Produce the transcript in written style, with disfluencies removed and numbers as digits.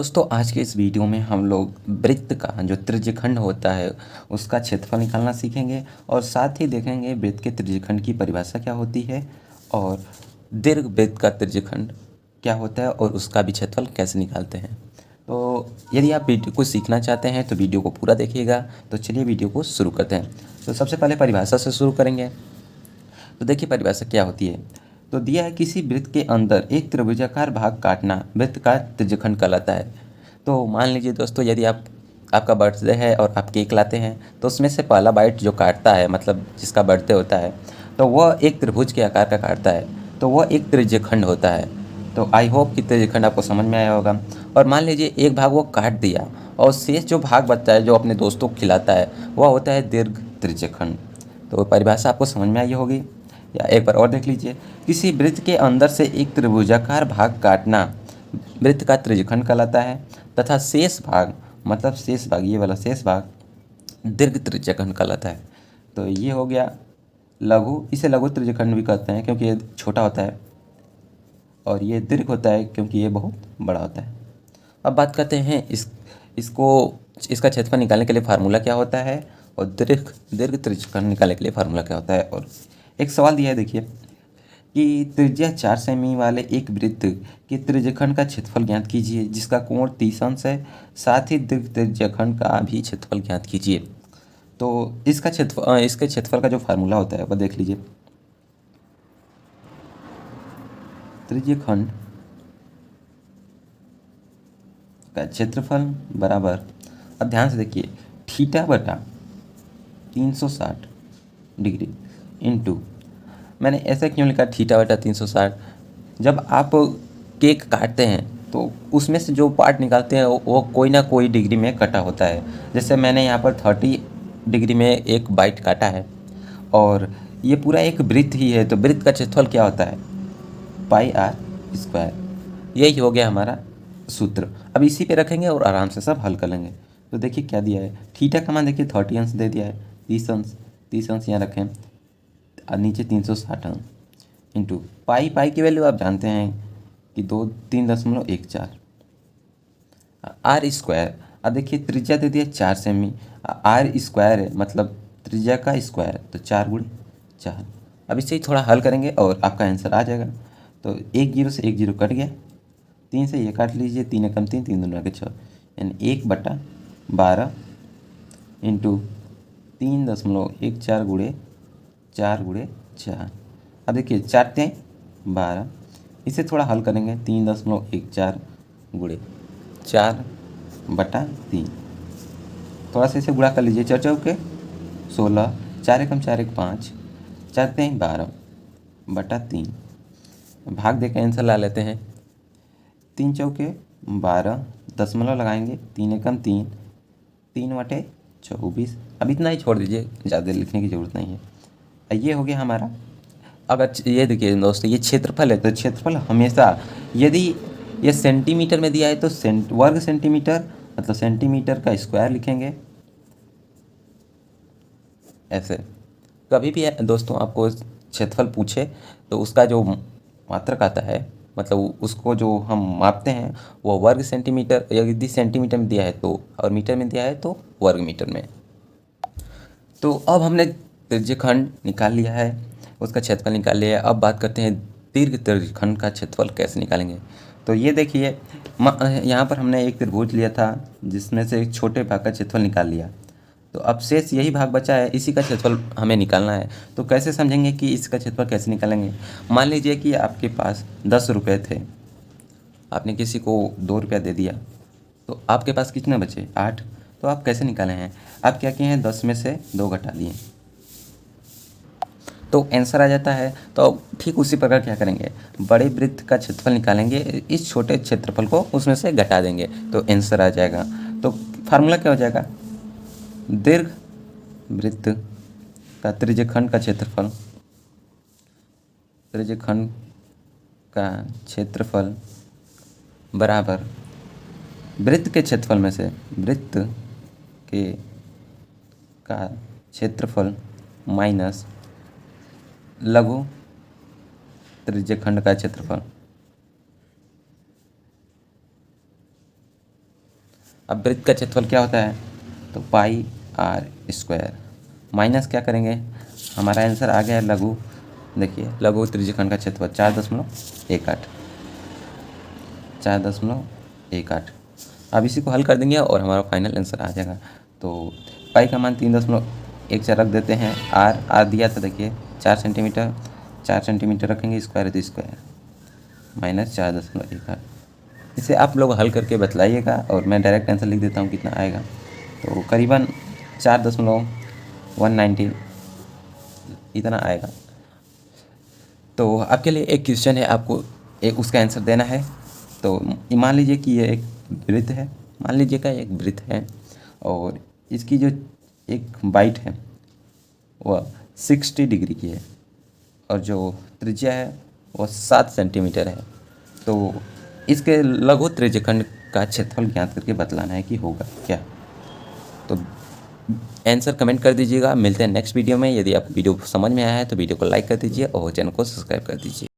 दोस्तों आज के इस वीडियो में हम लोग वृत्त का जो त्रिज्यखंड होता है उसका क्षेत्रफल निकालना सीखेंगे और साथ ही देखेंगे वृत्त के त्रिज्यखंड की परिभाषा क्या होती है और दीर्घ वृत्त का त्रिज्यखंड क्या होता है और उसका भी क्षेत्रफल कैसे निकालते हैं। तो यदि आप वीडियो को सीखना चाहते हैं तो वीडियो को पूरा देखिएगा। तो चलिए वीडियो को शुरू करते हैं। तो सबसे पहले परिभाषा से शुरू करेंगे। तो देखिए परिभाषा क्या होती है। तो दिया है किसी वृत्त के अंदर एक त्रिभुजाकार भाग काटना वृत्त का त्रिज्यखंड कहलाता है। तो मान लीजिए दोस्तों यदि आपका बर्थडे है और आप केक लाते हैं तो उसमें से पहला बाइट जो काटता है मतलब जिसका बर्थडे होता है तो वह एक त्रिभुज के आकार का काटता है तो वह एक त्रिज्यखंड होता है। तो आई होप कि त्रिज्यखंड आपको समझ में आया होगा। और मान लीजिए एक भाग वो काट दिया और शेष जो भाग बचता है जो अपने दोस्तों को खिलाता है वह होता है दीर्घ त्रिज्यखंड। तो परिभाषा आपको समझ में आई होगी। या एक बार और देख लीजिए। किसी वृत्त के अंदर से एक त्रिभुजाकार भाग काटना वृत्त का त्रिज्यखंड कहलाता है तथा शेष भाग मतलब शेष भाग ये वाला शेष भाग दीर्घ त्रिज्यखंड कहलाता है। तो ये हो गया लघु, इसे लघु त्रिज्यखंड भी कहते हैं क्योंकि ये छोटा होता है और ये दीर्घ होता है क्योंकि ये बहुत बड़ा होता है। अब बात करते हैं इसका क्षेत्रफल निकालने के लिए फार्मूला क्या होता है और दीर्घ त्रिज्यखंड निकालने के लिए फार्मूला क्या होता है। और एक सवाल दिया है देखिए कि त्रिज्या 4 सेमी वाले एक वृत्त के त्रिज्यखंड का क्षेत्रफल ज्ञात कीजिए जिसका कोण 30 अंश है। साथ ही दीर्घ त्रिज्यखंड का भी क्षेत्रफल ज्ञात कीजिए। तो इसके क्षेत्रफल का जो फार्मूला होता है वह देख लीजिए। त्रिज्यखंड का क्षेत्रफल बराबर, अब ध्यान से देखिए, थीटा बटा 360 डिग्री इंटू, मैंने ऐसा क्यों लिखा थीटा बटा 360। जब आप केक काटते हैं तो उसमें से जो पार्ट निकालते हैं वो कोई ना कोई डिग्री में कटा होता है। जैसे मैंने यहाँ पर 30 डिग्री में एक बाइट काटा है और ये पूरा एक वृत्त ही है। तो वृत्त का क्षेत्रफल क्या होता है, पाई आर स्क्वायर। यही हो गया हमारा सूत्र। अब इसी पे रखेंगे और आराम से सब हल कर लेंगे। तो देखिए क्या दिया है, थीटा का मान देखिए 30 अंश दे दिया है, 30 अंश यहाँ रखें और नीचे 360 अंश इंटू पाई की वैल्यू आप जानते हैं कि 3.14 आर स्क्वायर। अब देखिए त्रिज्या दे दिया 4 सेमी, आर स्क्वायर है मतलब त्रिज्या का स्क्वायर तो 4 × 4। अब इसे ही थोड़ा हल करेंगे और आपका आंसर आ जाएगा। तो 1 0 से 1 0 कट गया, 3 से ये काट लीजिए, 3 एकम 3, 3 दूना के 6 यानी 1/12 इंटू 3.14 गुणे 4 × 4। अब देखिए 4 3 12, इसे थोड़ा हल करेंगे, 3.14 गुणे 4/3, थोड़ा सा इसे गुणा कर लीजिए, 4 चौके 16, 4 एकम 4 1 5, 4 3 12/3, भाग दे के आंसर ला लेते हैं। 3 चौके 12, दशमलव लगाएंगे, 3 एकम 3, 3/24। अब इतना ही छोड़ दीजिए, ज़्यादा लिखने की ज़रूरत नहीं है। ये हो गया हमारा। अगर ये देखिए दोस्तों ये क्षेत्रफल है तो क्षेत्रफल हमेशा यदि ये सेंटीमीटर में दिया है तो वर्ग सेंटीमीटर मतलब सेंटीमीटर का स्क्वायर लिखेंगे ऐसे। कभी भी दोस्तों आपको क्षेत्रफल पूछे तो उसका जो मात्रक आता है मतलब उसको जो हम मापते हैं वो वर्ग सेंटीमीटर, यदि सेंटीमीटर में दिया है तो, और मीटर में दिया है तो वर्ग मीटर में। तो अब हमने त्रिज्यखंड निकाल लिया है, उसका क्षेत्रफल निकाल लिया है। अब बात करते हैं दीर्घ त्रिज्यखंड का क्षेत्रफल कैसे निकालेंगे। तो ये देखिए यहाँ पर हमने एक त्रिभुज लिया था जिसमें से एक छोटे भाग का क्षेत्रफल निकाल लिया। तो अब शेष यही भाग बचा है, इसी का क्षेत्रफल हमें निकालना है। तो कैसे समझेंगे कि इसका क्षेत्रफल कैसे निकालेंगे। मान लीजिए कि आपके पास 10 रुपये थे, आपने किसी को 2 रुपया दे दिया तो आपके पास कितने बचे, 8। तो आप कैसे निकाले हैं, आप क्या किए हैं, 10 में से 2 घटा दिए तो आंसर आ जाता है। तो ठीक उसी प्रकार क्या करेंगे, बड़े वृत्त का क्षेत्रफल निकालेंगे, इस छोटे क्षेत्रफल को उसमें से घटा देंगे तो आंसर आ जाएगा। तो फार्मूला क्या हो जाएगा, दीर्घ वृत्त का त्रिज्यखंड का क्षेत्रफल बराबर वृत्त के क्षेत्रफल में से वृत्त के का क्षेत्रफल माइनस लघु त्रिज्यखंड का क्षेत्रफल। अब वृत्त का क्षेत्रफल क्या होता है, तो पाई आर स्क्वायर माइनस क्या करेंगे, हमारा आंसर आ गया है लघु, देखिए लघु त्रिज्यखंड का क्षेत्रफल 4.18। अब इसी को हल कर देंगे और हमारा फाइनल आंसर आ जाएगा। तो पाई का मान 3.14 रख देते हैं, आर दिया था देखिए 4 सेंटीमीटर रखेंगे, स्क्वायर है तो स्क्वायर माइनस 4.18। इसे आप लोग हल करके बतलाइएगा और मैं डायरेक्ट आंसर लिख देता हूँ कितना आएगा, तो करीबन 4.190 इतना आएगा। तो आपके लिए एक क्वेश्चन है, आपको एक उसका आंसर देना है। तो मान लीजिए कि ये एक वृत्त है, मान लीजिएगा एक वृत्त है और इसकी जो एक बाइट है वह 60 डिग्री की है और जो त्रिज्या है वह 7 सेंटीमीटर है। तो इसके लघु त्रिज्यखंड का क्षेत्रफल ज्ञात करके बतलाना है कि होगा क्या। तो आंसर कमेंट कर दीजिएगा। मिलते हैं नेक्स्ट वीडियो में। यदि आप वीडियो समझ में आया है तो वीडियो को लाइक कर दीजिए और चैनल को सब्सक्राइब कर दीजिए।